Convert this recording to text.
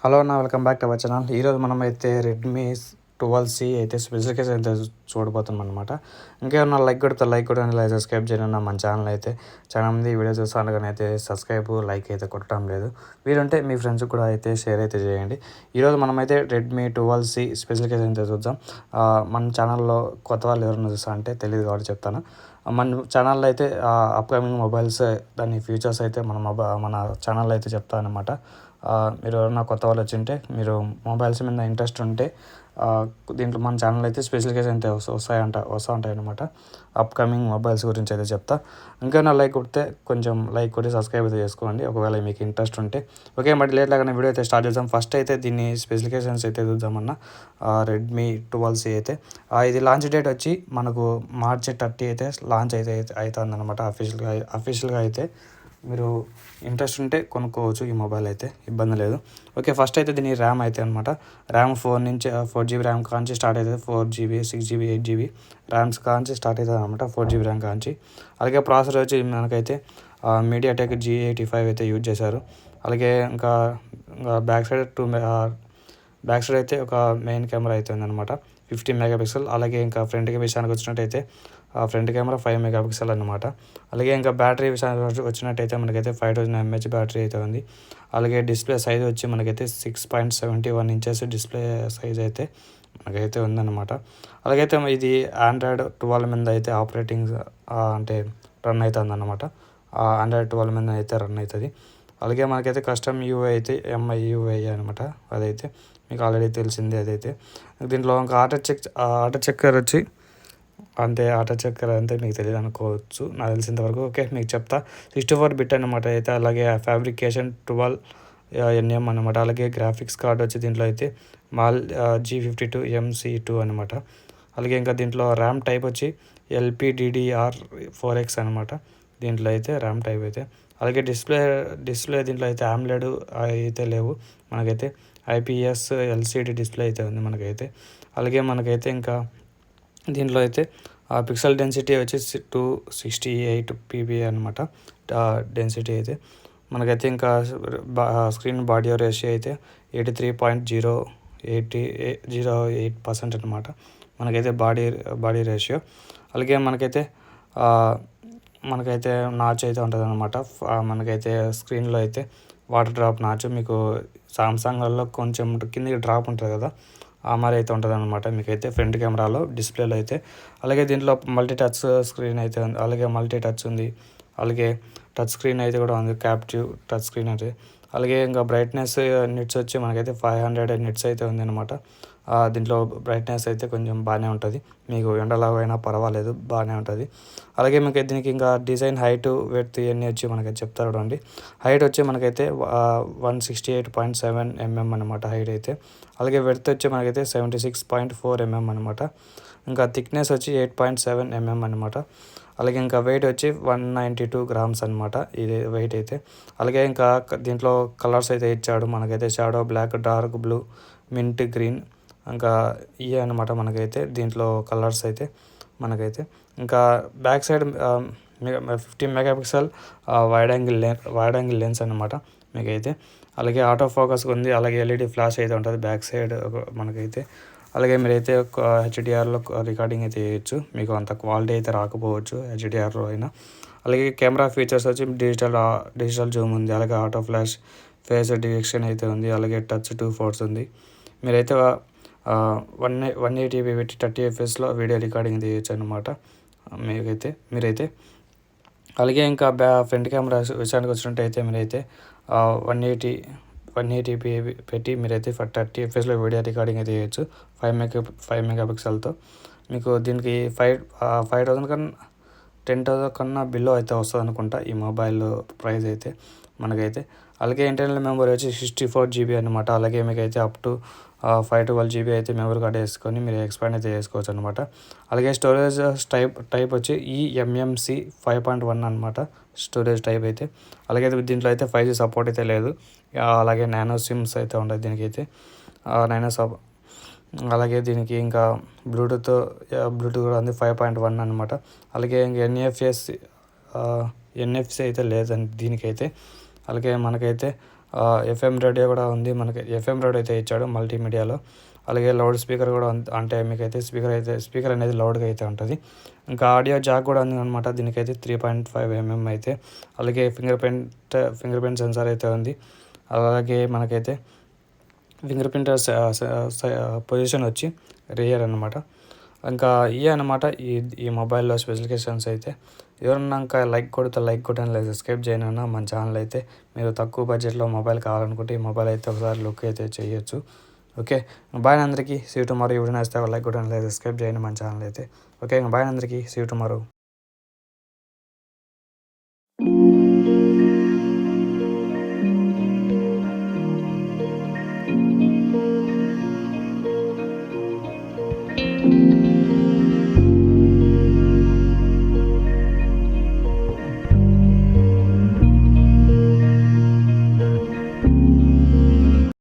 Hello అన్న, welcome back to our channel. ఈరోజు మనం అయితే రెడ్మీ 12C అయితే స్పెసిఫికేషన్ అయితే చూడబోతున్నాం అనమాట. ఇంకేమన్నా లైక్ కొడితే లైక్ కూడా ఇలా సబ్స్క్రైబ్ చేయను. మన ఛానల్ అయితే చాలా మంది వీడియో చూస్తాను కానీ అయితే సబ్స్క్రైబ్ లైక్ అయితే కొట్టడం లేదు. వీరుంటే మీ ఫ్రెండ్స్ కూడా అయితే షేర్ అయితే చేయండి. ఈరోజు మనమైతే రెడ్మీ 12C స్పెసిఫికేషన్ అయితే చూద్దాం. మన ఛానల్లో కొత్త వాళ్ళు ఎవరైనా చూస్తా అంటే తెలియదు కాబట్టి చెప్తాను. మన ఛానల్లో అయితే అప్కమింగ్ మొబైల్స్ దాని ఫీచర్స్ అయితే మన ఛానల్లో అయితే చెప్తాను అనమాట. మీరు ఎవరైనా కొత్త వాళ్ళు వచ్చింటే మీరు మొబైల్స్ మీద ఇంట్రెస్ట్ ఉంటే దీంట్లో మన ఛానల్ అయితే స్పెసిఫికేషన్ అయితే వస్తూ ఉంటాయి అనమాట. అప్కమింగ్ మొబైల్స్ గురించి అయితే చెప్తా. ఇంకా నా లైక్ కొడితే కొంచెం లైక్ కొట్టి సబ్స్క్రైబ్ అయితే చేసుకోండి ఒకవేళ మీకు ఇంట్రెస్ట్ ఉంటే. ఓకే, మరి లేట్ లాగానే వీడియో అయితే స్టార్ట్ చేద్దాం. ఫస్ట్ అయితే దీన్ని స్పెసిఫికేషన్స్ అయితే చూద్దామన్న. రెడ్మీ 12C అయితే ఇది లాంచ్ డేట్ వచ్చి మనకు మార్చి 30 అయితే లాంచ్ అయితే అవుతుంది అనమాట. అఫీషియల్గా అయితే మీరు ఇంట్రెస్ట్ ఉంటే కొనుక్కోవచ్చు ఈ మొబైల్ అయితే, ఇబ్బంది లేదు. ఓకే, ఫస్ట్ అయితే దీని ర్యామ్ అయితే అనమాట. ర్యామ్ 4GB ర్యామ్ కాంచి స్టార్ట్ అవుతుంది. 4GB 6GB 8GB ర్యామ్స్ కాంచి స్టార్ట్ అవుతుంది అనమాట. 4GB ర్యామ్ కాంచి. అలాగే ప్రాసెసర్ వచ్చి మనకైతే MediaTek G85 అయితే యూజ్ చేశారు. అలాగే ఇంకా బ్యాక్ సైడ్ అయితే ఒక మెయిన్ కెమెరా అయితే ఉందన్నమాట, 50 మెగాపిక్సెల్. అలాగే ఇంకా ఫ్రంట్కి విషయానికి వచ్చినట్టయితే ఫ్రంట్ కెమెరా 5 మెగాపిక్సెల్ అనమాట. అలాగే ఇంకా బ్యాటరీ విషయానికి వచ్చినట్టయితే మనకైతే 5000 mAh బ్యాటరీ అయితే ఉంది. అలాగే డిస్ప్లే సైజ్ వచ్చి మనకైతే 6.71 ఇంచెస్ డిస్ప్లే సైజ్ అయితే మనకైతే ఉందన్నమాట. అలాగైతే ఇది Android 12 మీద అయితే ఆపరేటింగ్ అంటే రన్ అవుతుంది అన్నమాట. Android 12 మీద అయితే రన్ అవుతుంది. అలాగే మనకైతే కస్టమ్ యూఐ అయితే MI యూఐ అనమాట. అదైతే మీకు ఆల్రెడీ తెలిసిందే. అదైతే దీంట్లో ఇంకా ఆటో చెక్కర్ వచ్చి ఆటో చెక్కర్ అంటే మీకు తెలియదు అనుకోవచ్చు, నాకు తెలిసినంత వరకు. ఓకే, మీకు చెప్తా. 64-bit అనమాట అయితే. అలాగే ఫ్యాబ్రికేషన్ 12nm అనమాట. అలాగే గ్రాఫిక్స్ కార్డ్ వచ్చి దీంట్లో అయితే G52MC2 అనమాట. అలాగే ఇంకా దీంట్లో ర్యామ్ టైప్ వచ్చి LPDDR4X అనమాట. దీంట్లో అయితే ర్యామ్ టైప్ అయితే. అలాగే డిస్ప్లే దీంట్లో అయితే AMOLED అయితే లేవు మనకైతే. IPS LCD డిస్ప్లే అయితే ఉంది మనకైతే. అలాగే మనకైతే ఇంకా దీంట్లో అయితే పిక్సెల్ డెన్సిటీ వచ్చి 268 ppi అనమాట డెన్సిటీ అయితే. మనకైతే ఇంకా స్క్రీన్ బాడీ రేషియో అయితే 83.08% అనమాట మనకైతే బాడీ రేషియో. అలాగే మనకైతే నాచ్ అయితే ఉంటుంది అనమాట. మనకైతే స్క్రీన్లో అయితే వాటర్ డ్రాప్ నాచ్, మీకు సామ్సంగ్లలో కొంచెం కిందకి డ్రాప్ ఉంటుంది కదా, మరి అయితే ఉంటుంది అనమాట మీకైతే ఫ్రంట్ కెమెరాలో డిస్ప్లేలో అయితే. అలాగే దీంట్లో మల్టీ టచ్ స్క్రీన్ అయితే ఉంది. అలాగే మల్టీ టచ్ ఉంది. అలాగే టచ్ స్క్రీన్ అయితే కూడా ఉంది, క్యాప్టివ్ టచ్ స్క్రీన్ అయితే. అలాగే ఇంకా బ్రైట్నెస్ నిట్స్ వచ్చి మనకైతే 500 నిట్స్ అయితే ఉంది అనమాట. దీంట్లో బ్రైట్నెస్ అయితే కొంచెం బాగానే ఉంటుంది, మీకు ఎండలో అయినా పర్వాలేదు, బాగానే ఉంటుంది. అలాగే మీకు దీనికి ఇంకా డిజైన్ హైట్ వెడ్త్ ఇవన్నీ వచ్చి మనకైతే చెప్తారు చూడండి. హైట్ వచ్చి మనకైతే 168.7 mm అనమాట హైట్ అయితే. అలాగే వెడ్త్ వచ్చి మనకైతే 76.4 mm అనమాట. ఇంకా థిక్నెస్ వచ్చి 8.7 mm అనమాట. అలాగే ఇంకా వెయిట్ వచ్చి 192 grams అనమాట ఇది వెయిట్ అయితే. అలాగే ఇంకా దీంట్లో కలర్స్ అయితే ఇచ్చాడు మనకైతే. Shadow black, dark blue, mint green, ఇంకా ఇవే అనమాట మనకైతే దీంట్లో కలర్స్ అయితే మనకైతే. ఇంకా back side 50 megapixel wide angle lens అనమాట మీకైతే. అలాగే ఆటో ఫోకస్ ఉంది. అలాగే LED ఫ్లాష్ అయితే ఉంటుంది బ్యాక్ సైడ్ మనకైతే. అలాగే మీరైతే HDRలో రికార్డింగ్ అయితే చేయొచ్చు, మీకు అంత క్వాలిటీ అయితే రాకపోవచ్చు HDRలో అయినా. అలాగే కెమెరా ఫీచర్స్ వచ్చి డిజిటల్ జూమ్ ఉంది. అలాగే ఆటో ఫ్లాష్, ఫేస్ డిటెక్షన్ అయితే ఉంది. అలాగే టచ్ 2 పోర్ట్స్ ఉంది. మీరైతే 180p పెట్టి 30 fps వీడియో రికార్డింగ్ చేయొచ్చు అనమాట మీరైతే. అలాగే ఇంకా ఫ్రంట్ కెమెరా విషయానికి వచ్చినట్టయితే మీరైతే 180p పెట్టి మీరైతే 30 fps వీడియో రికార్డింగ్ అయితే చేయొచ్చు 5 మెగాపిక్సెల్తో. మీకు దీనికి 5,000 కన్నా 10,000 కన్నా బిలో అయితే వస్తుంది అనుకుంటా ఈ మొబైల్ ప్రైస్ అయితే మనకైతే. అలాగే ఇంటర్నల్ మెమరీ వచ్చి 64GB అనమాట. అలాగే మీకైతే అప్ టు 512GB అయితే మెమరీ కార్డ్ వేసుకొని మీరు ఎక్స్పాండ్ అయితే చేసుకోవచ్చు అనమాట. అలాగే స్టోరేజ్ టైప్ వచ్చి eMMC 5.1 అనమాట స్టోరేజ్ టైప్ అయితే. అలాగే దీంట్లో అయితే 5G సపోర్ట్ అయితే లేదు. అలాగే నానో సిమ్స్ అయితే ఉంటాయి దీనికైతే, అలాగే దీనికి ఇంకా బ్లూటూత్ కూడా ఉంది 5.1 అనమాట. అలాగే ఇంకా NFC అయితే లేదండి దీనికైతే. అలాగే మనకైతే ఎఫ్ఎం రేడియో కూడా ఉంది మనకి. ఎఫ్ఎం రేడియో అయితే ఇచ్చాడు మల్టీమీడియాలో. అలాగే లౌడ్ స్పీకర్ కూడా అంటే మీకైతే స్పీకర్ అనేది లౌడ్గా అయితే ఉంటుంది. ఇంకా ఆడియో జాక్ కూడా ఉంది అనమాట. దీనికైతే 3.5 mm అయితే. అలాగే ఫింగర్ ప్రింట్ సెన్సార్ అయితే ఉంది. అలాగే మనకైతే ఫింగర్ ప్రింట్ పొజిషన్ వచ్చి రియర్ అనమాట. ఇంకా ఇవే అనమాట ఈ మొబైల్లో స్పెసిఫికేషన్స్ అయితే. ఎవరన్నా ఇంకా లైక్ కొట్టండి, లేదా సబ్స్క్రైబ్ చేయను అన్న మన ఛానల్ అయితే. మీరు తక్కువ బడ్జెట్లో మొబైల్ కావాలనుకుంటే ఈ మొబైల్ అయితే ఒకసారి లుక్ అయితే చేయొచ్చు. ఓకే, బాయ్ అందరికీ. See you tomorrow. ఈ వీడియో నచ్చితే లైక్ కొట్టండి, లేదా సబ్స్క్రైబ్ చేయండి మన ఛానల్ అయితే. ఓకే, బాయ్ అందరికీ. See you tomorrow.